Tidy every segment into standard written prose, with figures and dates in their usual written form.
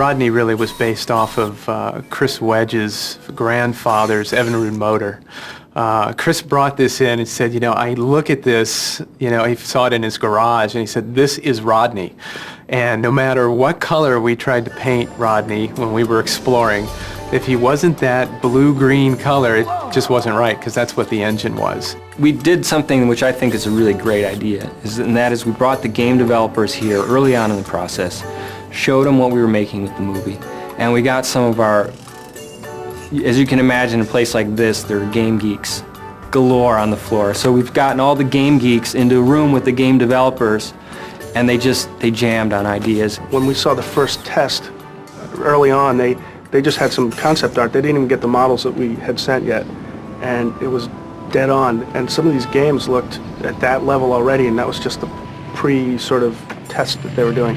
Rodney really was based off of Chris Wedge's grandfather's Evinrude motor. Chris brought this in and said, you know, I look at this, you know, he saw it in his garage, and he said, this is Rodney. And no matter what color we tried to paint Rodney when we were exploring, if he wasn't that blue-green color, it just wasn't right, because that's what the engine was. We did something which I think is a really great idea, and that is we brought the game developers here early on in the process, showed them what we were making with the movie, and we got some of our, as you can imagine, in a place like this, there are game geeks galore on the floor. So we've gotten all the game geeks into a room with the game developers, and they jammed on ideas. When we saw the first test early on, they just had some concept art. They didn't even get the models that we had sent yet, and it was dead on. And some of these games looked at that level already, and that was just the pre-sort of test that they were doing.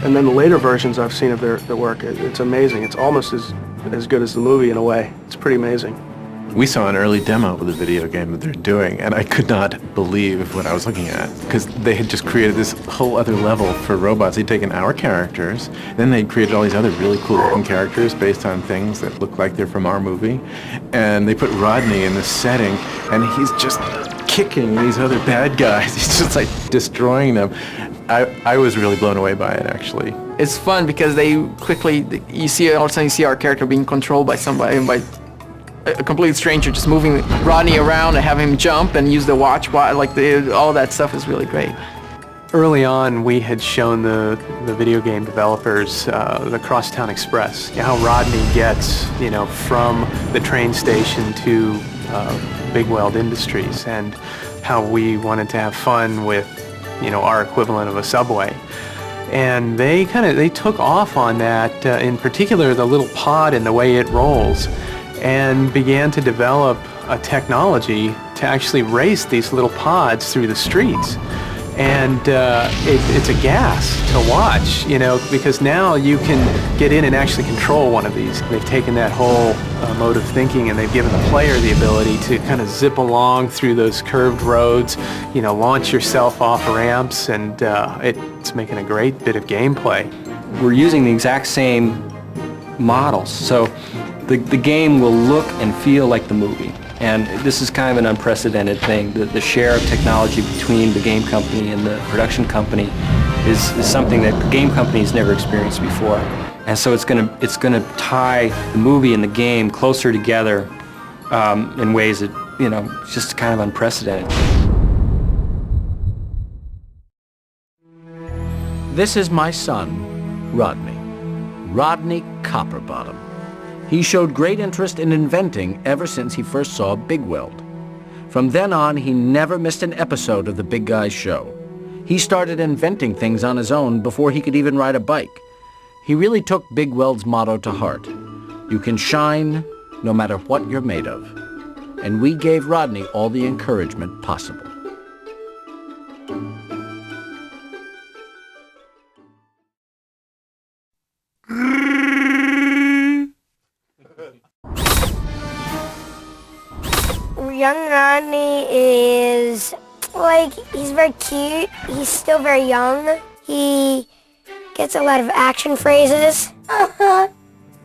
And then the later versions I've seen of their work, it's amazing. It's almost as good as the movie in a way. It's pretty amazing. We saw an early demo of the video game that they're doing, and I could not believe what I was looking at, because they had just created this whole other level for robots. They'd taken our characters, then they'd created all these other really cool looking characters based on things that look like they're from our movie, and they put Rodney in this setting, and he's just kicking these other bad guys. He's just like destroying them. I was really blown away by it, actually. It's fun because they quickly, you see, all of a sudden you see our character being controlled by somebody, by a complete stranger, just moving Rodney around and having him jump and use the watch, like all that stuff is really great. Early on, we had shown the video game developers the Crosstown Express, how Rodney gets, you know, from the train station to Big Weld Industries, and how we wanted to have fun with, you know, our equivalent of a subway. And they took off on that, in particular the little pod and the way it rolls, and began to develop a technology to actually race these little pods through the streets. And it's a gas to watch, you know, because now you can get in and actually control one of these. They've taken that whole mode of thinking, and they've given the player the ability to kind of zip along through those curved roads, you know, launch yourself off ramps, and it's making a great bit of gameplay. We're using the exact same models, so the game will look and feel like the movie. And this is kind of an unprecedented thing. The share of technology between the game company and the production company is something that the game company has never experienced before. And so it's gonna tie the movie and the game closer together in ways that, you know, it's just kind of unprecedented. This is my son, Rodney. Rodney Copperbottom. He showed great interest in inventing ever since he first saw Big Weld. From then on, he never missed an episode of the Big Guy's show. He started inventing things on his own before he could even ride a bike. He really took Big Weld's motto to heart. You can shine no matter what you're made of. And we gave Rodney all the encouragement possible. Young Rodney is, like, he's very cute. He's still very young. He gets a lot of action phrases. Uh-huh.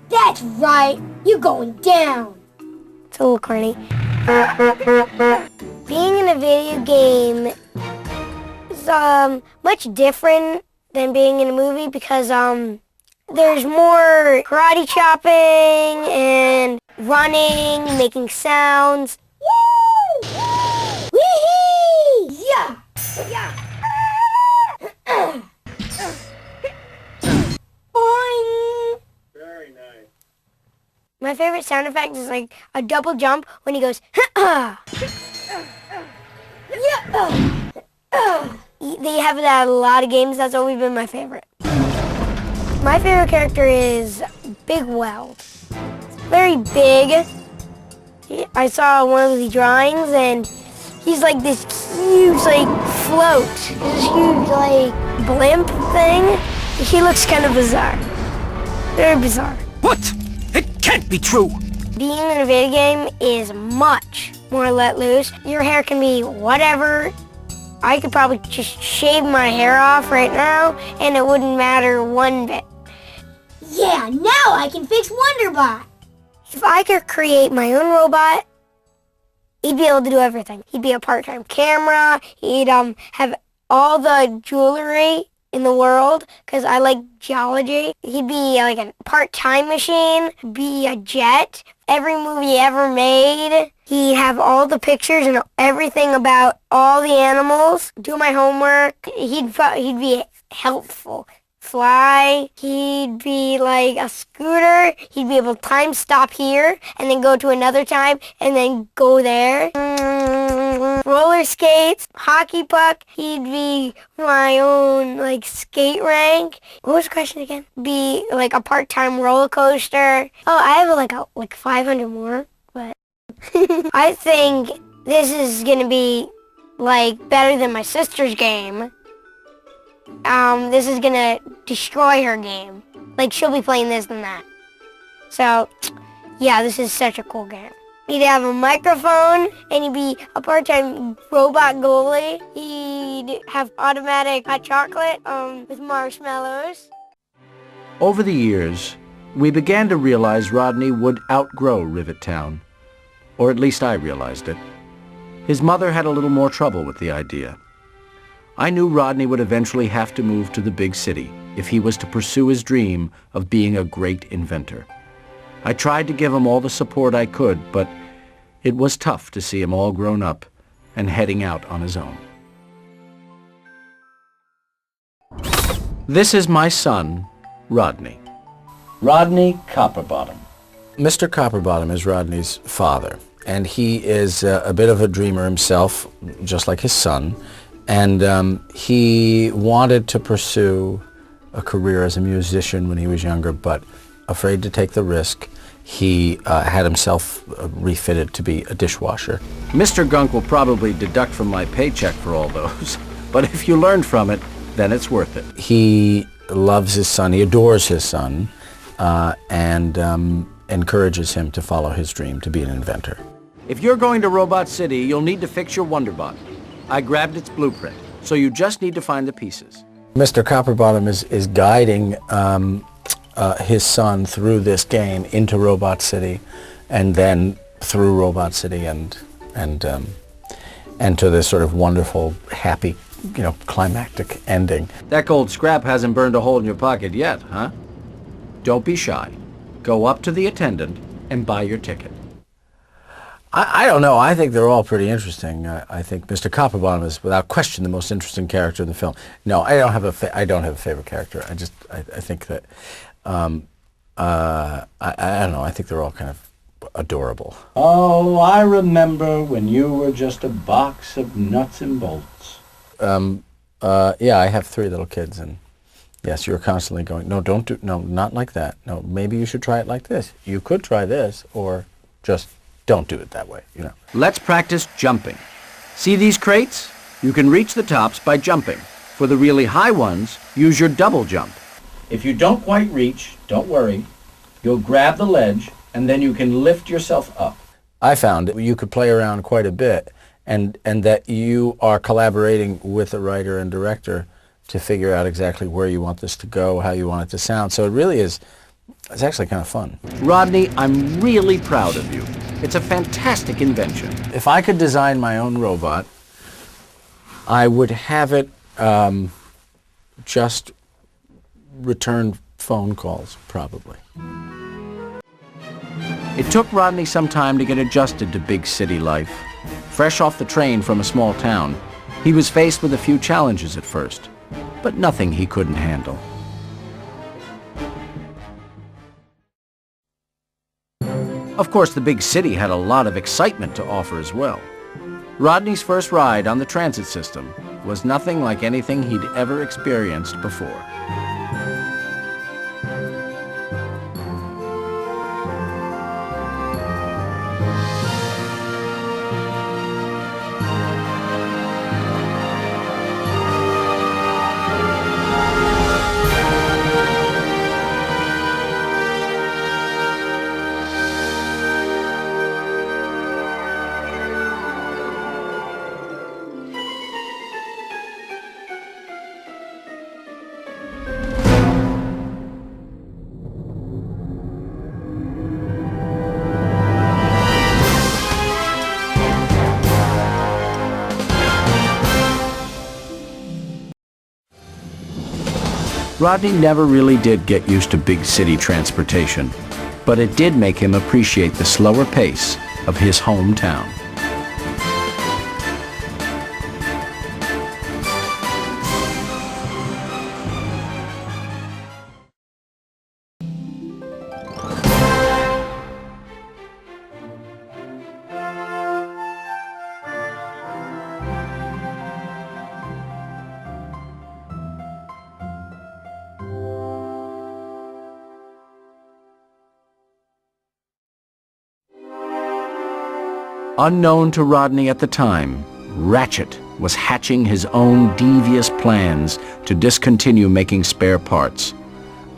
That's right. You're going down. It's a little corny. Being in a video game is much different than being in a movie because there's more karate chopping and running, making sounds. Wee-hee! Yeah! Yeah! Boing! Very nice. My favorite sound effect is like a double jump when he goes, yeah! They have that in a lot of games. That's always been my favorite. My favorite character is Big Weld. It's very big. I saw one of the drawings, and he's like this huge, like, float. This huge, like, blimp thing. He looks kind of bizarre. Very bizarre. What? It can't be true! Being in a video game is much more let loose. Your hair can be whatever. I could probably just shave my hair off right now, and it wouldn't matter one bit. Yeah, now I can fix Wonderbot. If I could create my own robot, he'd be able to do everything. He'd be a part-time camera. He'd have all the jewelry in the world because I like geology. He'd be like a part-time machine, be a jet, every movie ever made. He'd have all the pictures and everything about all the animals, do my homework. He'd be helpful. Fly. He'd be like a scooter. He'd be able to time stop here and then go to another time and then go there. Roller skates, hockey puck. He'd be my own like skate rink. What was the question again? Be like a part-time roller coaster. Oh, I have like 500 more, but I think this is gonna be like better than my sister's game. This is gonna destroy her game. Like, she'll be playing this and that. So, yeah, this is such a cool game. He'd have a microphone, and he'd be a part-time robot goalie. He'd have automatic hot chocolate with marshmallows. Over the years, we began to realize Rodney would outgrow Rivet Town. Or at least I realized it. His mother had a little more trouble with the idea. I knew Rodney would eventually have to move to the big city if he was to pursue his dream of being a great inventor. I tried to give him all the support I could, but it was tough to see him all grown up and heading out on his own. This is my son, Rodney. Rodney Copperbottom. Mr. Copperbottom is Rodney's father, and he is a bit of a dreamer himself, just like his son. And he wanted to pursue a career as a musician when he was younger, but afraid to take the risk, he had himself refitted to be a dishwasher. Mr. Gunk will probably deduct from my paycheck for all those, but if you learn from it, then it's worth it. He loves his son, he adores his son, and encourages him to follow his dream to be an inventor. If you're going to Robot City, you'll need to fix your Wonderbot. I grabbed its blueprint, so you just need to find the pieces. Mr. Copperbottom is guiding his son through this game into Robot City, and then through Robot City and to this sort of wonderful, happy, climactic ending. That gold scrap hasn't burned a hole in your pocket yet, huh? Don't be shy. Go up to the attendant and buy your ticket. I don't know. I think they're all pretty interesting. I think Mr. Copperbottom is, without question, the most interesting character in the film. No, I don't have a favorite character. I think that I don't know. I think they're all kind of adorable. Oh, I remember when you were just a box of nuts and bolts. Yeah, I have 3 little kids, and yes, you're constantly going, no, not like that. No, maybe you should try it like this. You could try this, or just don't do it that way, Let's practice jumping. See these crates? You can reach the tops by jumping. For the really high ones, use your double jump. If you don't quite reach, don't worry. You'll grab the ledge, and then you can lift yourself up. I found that you could play around quite a bit, and that you are collaborating with the writer and director to figure out exactly where you want this to go, how you want it to sound. So it really is, it's actually kind of fun. Rodney, I'm really proud of you. It's a fantastic invention. If I could design my own robot, I would have it just return phone calls, probably. It took Rodney some time to get adjusted to big city life. Fresh off the train from a small town, he was faced with a few challenges at first, but nothing he couldn't handle. Of course, the big city had a lot of excitement to offer as well. Rodney's first ride on the transit system was nothing like anything he'd ever experienced before. Rodney never really did get used to big city transportation, but it did make him appreciate the slower pace of his hometown. Unknown to Rodney at the time, Ratchet was hatching his own devious plans to discontinue making spare parts.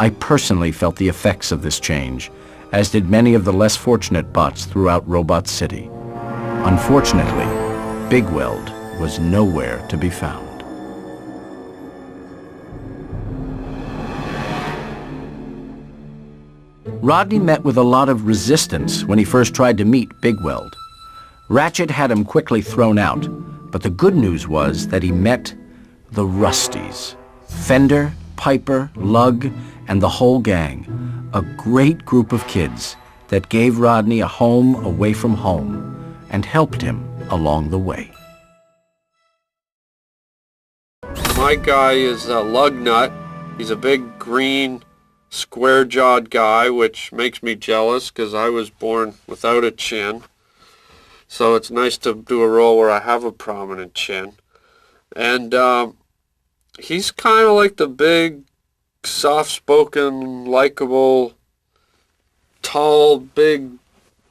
I personally felt the effects of this change, as did many of the less fortunate bots throughout Robot City. Unfortunately, Big Weld was nowhere to be found. Rodney met with a lot of resistance when he first tried to meet Big Weld. Ratchet had him quickly thrown out, but the good news was that he met the Rusties. Fender, Piper, Lug, and the whole gang. A great group of kids that gave Rodney a home away from home and helped him along the way. My guy is a lug nut. He's a big green square-jawed guy, which makes me jealous because I was born without a chin. So it's nice to do a role where I have a prominent chin. And he's kind of like the big, soft-spoken, likable, tall, big,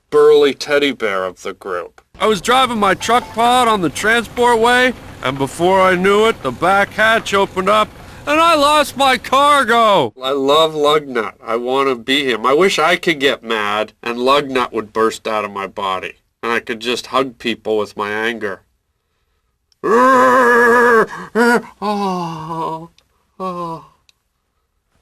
burly teddy bear of the group. I was driving my truck pod on the transportway, and before I knew it, the back hatch opened up, and I lost my cargo. I love Lugnut. I want to be him. I wish I could get mad, and Lugnut would burst out of my body. And I could just hug people with my anger. Oh,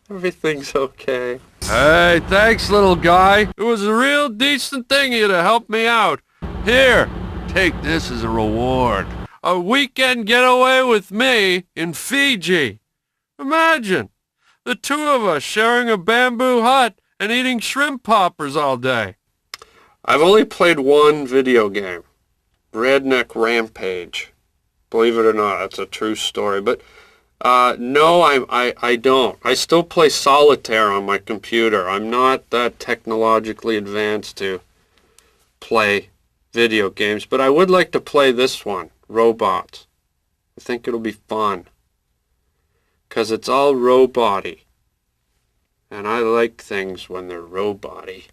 everything's okay. Hey, thanks, little guy. It was a real decent thing of you to help me out. Here, take this as a reward. A weekend getaway with me in Fiji. Imagine, the two of us sharing a bamboo hut and eating shrimp poppers all day. I've only played one video game, Redneck Rampage. Believe it or not, that's a true story. But no, I don't. I still play solitaire on my computer. I'm not that technologically advanced to play video games, but I would like to play this one, Robots. I think it'll be fun, because it's all robot-y, and I like things when they're robot-y.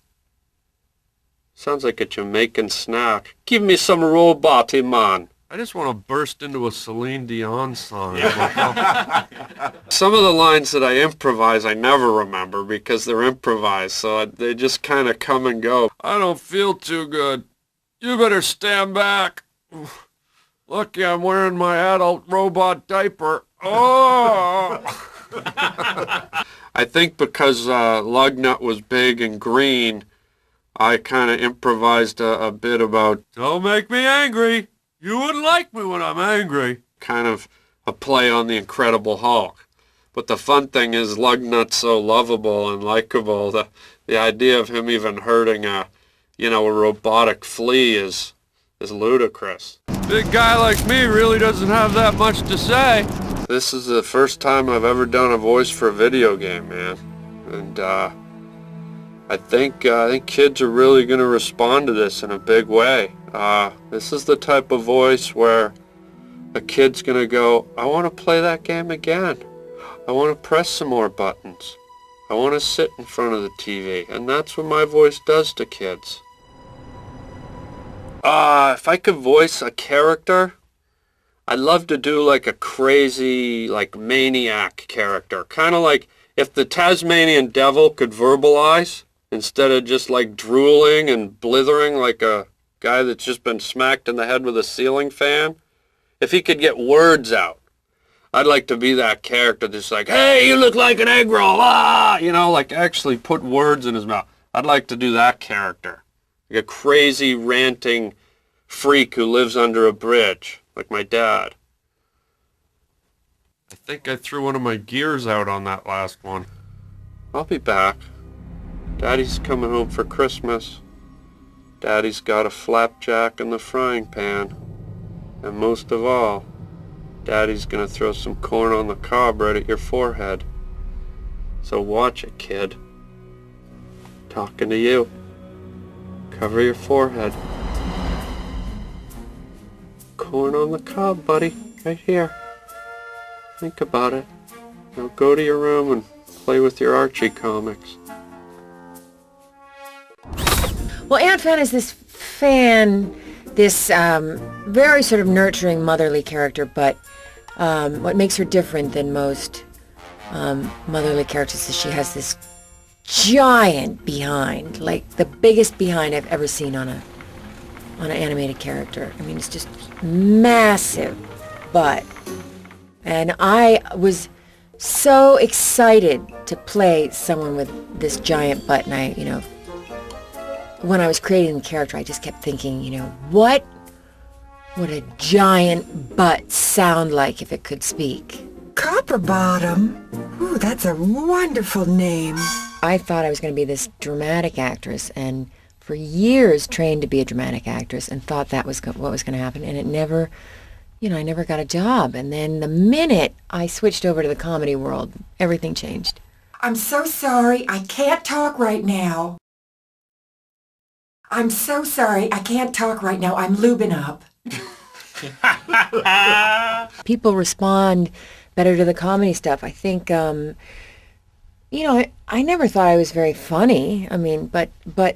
Sounds like a Jamaican snack. Give me some robot-y, man. I just want to burst into a Celine Dion song. Some of the lines that I improvise I never remember because they're improvised, so they just kind of come and go. I don't feel too good. You better stand back. Lucky I'm wearing my adult robot diaper. Oh! I think because Lugnut was big and green, I kind of improvised a bit about, don't make me angry. You wouldn't like me when I'm angry. Kind of a play on the Incredible Hulk. But the fun thing is Lugnut's so lovable and likable. The idea of him even hurting a robotic flea is ludicrous. Big guy like me really doesn't have that much to say. This is the first time I've ever done a voice for a video game, man. And I think kids are really going to respond to this in a big way. This is the type of voice where a kid's going to go, I want to play that game again. I want to press some more buttons. I want to sit in front of the TV. And that's what my voice does to kids. If I could voice a character, I'd love to do like a crazy, like maniac character. Kind of like if the Tasmanian Devil could verbalize, instead of just like drooling and blithering like a guy that's just been smacked in the head with a ceiling fan. If he could get words out, I'd like to be that character that's like, hey, you look like an egg roll, like actually put words in his mouth. I'd like to do that character. Like a crazy ranting freak who lives under a bridge, like my dad. I think I threw one of my gears out on that last one. I'll be back. Daddy's coming home for Christmas. Daddy's got a flapjack in the frying pan. And most of all, Daddy's gonna throw some corn on the cob right at your forehead. So watch it, kid. Talking to you. Cover your forehead. Corn on the cob, buddy. Right here. Think about it. Now go to your room and play with your Archie comics. Well, Aunt Fan is this very sort of nurturing, motherly character, but what makes her different than most motherly characters is she has this giant behind, like the biggest behind I've ever seen on an animated character. I mean, it's just massive butt. And I was so excited to play someone with this giant butt, and when I was creating the character, I just kept thinking, what would a giant butt sound like if it could speak? Copperbottom? Ooh, that's a wonderful name. I thought I was going to be this dramatic actress, and for years trained to be a dramatic actress, and thought that was what was going to happen, and it never, I never got a job. And then the minute I switched over to the comedy world, everything changed. I'm so sorry, I can't talk right now. I'm so sorry, I can't talk right now. I'm lubing up. People respond better to the comedy stuff. I think, I never thought I was very funny. I mean, but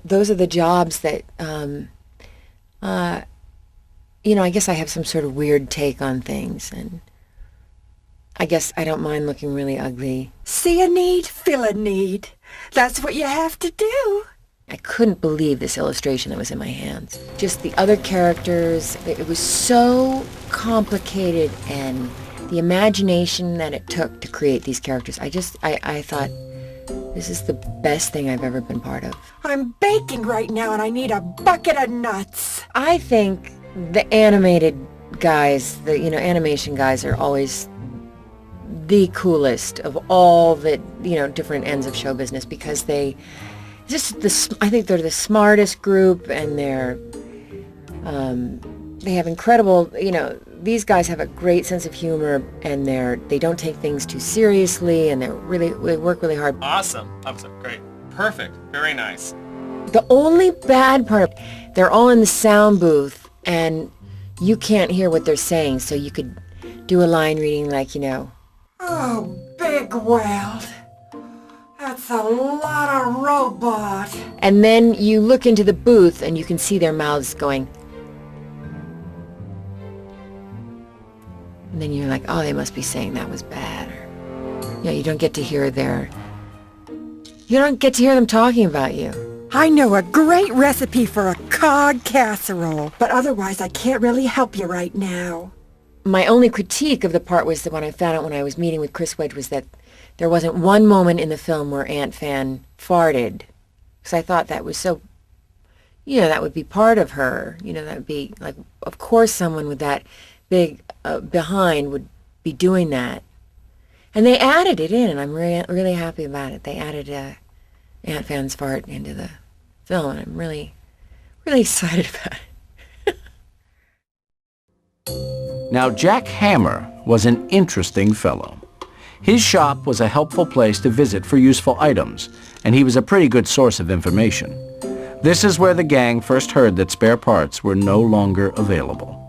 those are the jobs that, I guess I have some sort of weird take on things, and I guess I don't mind looking really ugly. See a need, fill a need. That's what you have to do. I couldn't believe this illustration that was in my hands. Just the other characters, it was so complicated, and the imagination that it took to create these characters. I thought, this is the best thing I've ever been part of. I'm baking right now and I need a bucket of nuts. I think the animated guys, animation guys are always the coolest of all the, different ends of show business, because I think they're the smartest group, and they have incredible, these guys have a great sense of humor, and they don't take things too seriously, and they work really hard. Awesome. Great. Perfect. Very nice. The only bad part, they're all in the sound booth, and you can't hear what they're saying, so you could do a line reading like, Oh, big weld. That's a lot of robot. And then you look into the booth and you can see their mouths going. And then you're like, oh, they must be saying that was bad. Or, you don't get to hear them talking about you. I know a great recipe for a cod casserole, but otherwise I can't really help you right now. My only critique of the part was that when I found out when I was meeting with Chris Wedge was that there wasn't one moment in the film where Aunt Fan farted. Because I thought that was so, that would be part of her. That would be, like, of course someone with that big behind would be doing that. And they added it in, and I'm really happy about it. They added Aunt Fan's fart into the film, and I'm really, really excited about it. Now, Jackhammer was an interesting fellow. His shop was a helpful place to visit for useful items, and he was a pretty good source of information. This is where the gang first heard that spare parts were no longer available.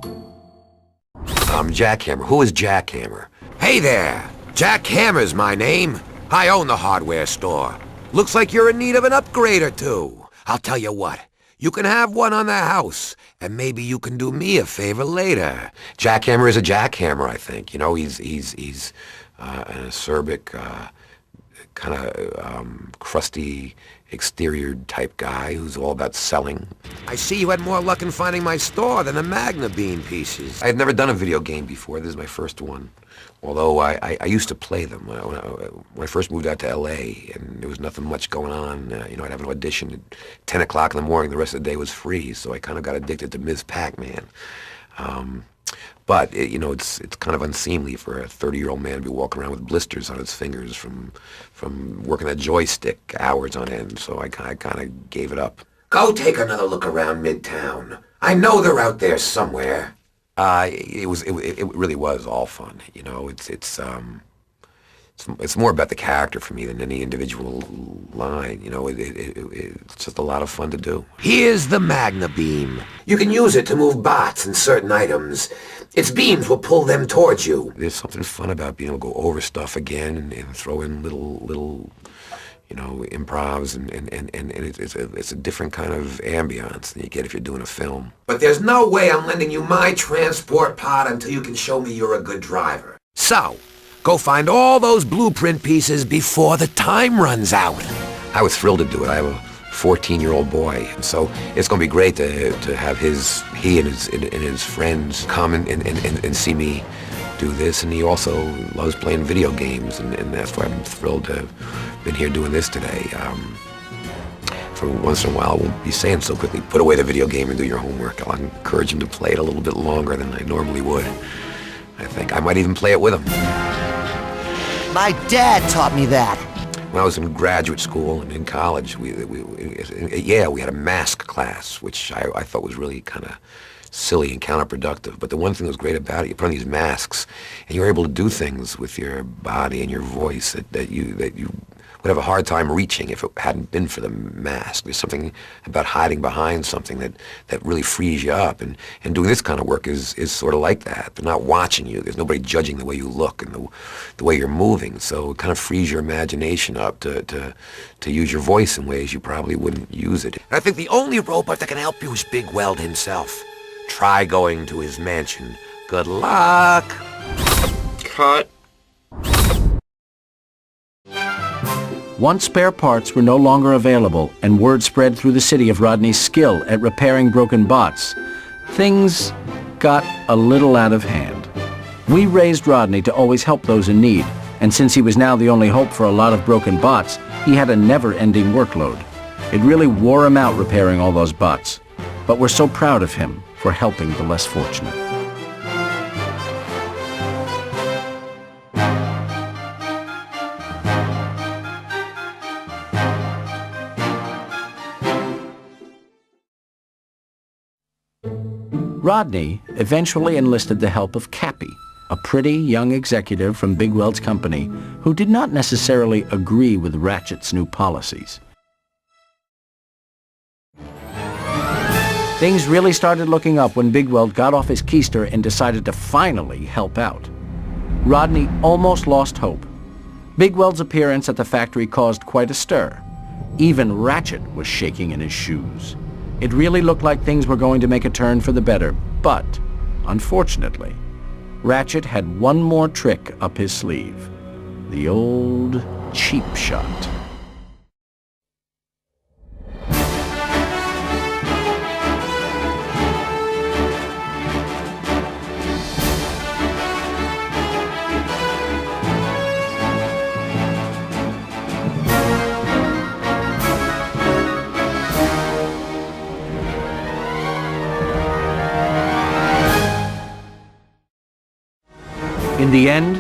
I'm Jackhammer. Who is Jackhammer? Hey there! Jackhammer's my name. I own the hardware store. Looks like you're in need of an upgrade or two. I'll tell you what. You can have one on the house, and maybe you can do me a favor later. Jackhammer is a jackhammer, I think. He's an acerbic, kind of crusty, exterior type guy who's all about selling. I see you had more luck in finding my store than the Magna Bean pieces. I had never done a video game before. This is my first one. Although I used to play them when I first moved out to L.A. and there was nothing much going on. I'd have an audition at 10 o'clock in the morning. The rest of the day was free, so I kind of got addicted to Ms. Pac-Man. But, you know, it's kind of unseemly for a 30-year-old man to be walking around with blisters on his fingers from working a joystick hours on end, so I kind of gave it up. Go take another look around Midtown. I know they're out there somewhere. It really was all fun, you know. It's more about the character for me than any individual line, you know. It's just a lot of fun to do. Here's the Magna Beam. You can use it to move bots and certain items. Its beams will pull them towards you. There's something fun about being able to go over stuff again and throw in little, you know, improvs, and it's a different kind of ambiance than you get if you're doing a film. But there's no way I'm lending you my transport pod until you can show me you're a good driver. So, go find all those blueprint pieces before the time runs out. I was thrilled to do it. I have a 14-year-old boy, and so it's going to be great to have he and his friends come and see me do this. And he also loves playing video games, and that's why I'm thrilled to have been here doing this today. For once in a while, I won't be saying so quickly, put away the video game and do your homework. I'll encourage him to play it a little bit longer than I normally would. I think I might even play it with him. My dad taught me that. When I was in graduate school and in college, we had a mask class, which I thought was really kind of silly and counterproductive. But the one thing that was great about it, you put on these masks, and you're able to do things with your body and your voice that you would have a hard time reaching if it hadn't been for the mask. There's something about hiding behind something that really frees you up, and doing this kind of work is sort of like that. They're not watching you. There's nobody judging the way you look and the way you're moving, so it kind of frees your imagination up to use your voice in ways you probably wouldn't use it. And I think the only robot that can help you is Big Weld himself. Try going to his mansion. Good luck! Cut. Once spare parts were no longer available and word spread through the city of Rodney's skill at repairing broken bots, things got a little out of hand. We raised Rodney to always help those in need, and since he was now the only hope for a lot of broken bots, he had a never-ending workload. It really wore him out repairing all those bots, but we're so proud of him for helping the less fortunate. Rodney eventually enlisted the help of Cappy, a pretty young executive from Big Weld's company who did not necessarily agree with Ratchet's new policies. Things really started looking up when Big Weld got off his keister and decided to finally help out. Rodney almost lost hope. Big Weld's appearance at the factory caused quite a stir. Even Ratchet was shaking in his shoes. It really looked like things were going to make a turn for the better, but, unfortunately, Ratchet had one more trick up his sleeve. The old cheap shot. In the end,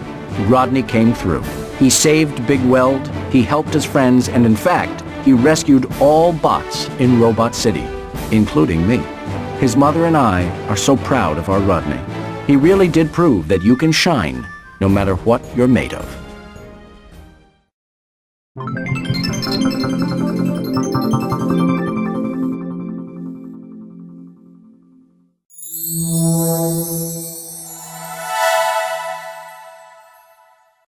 Rodney came through. He saved Big Weld, he helped his friends, and in fact, he rescued all bots in Robot City, including me. His mother and I are so proud of our Rodney. He really did prove that you can shine no matter what you're made of.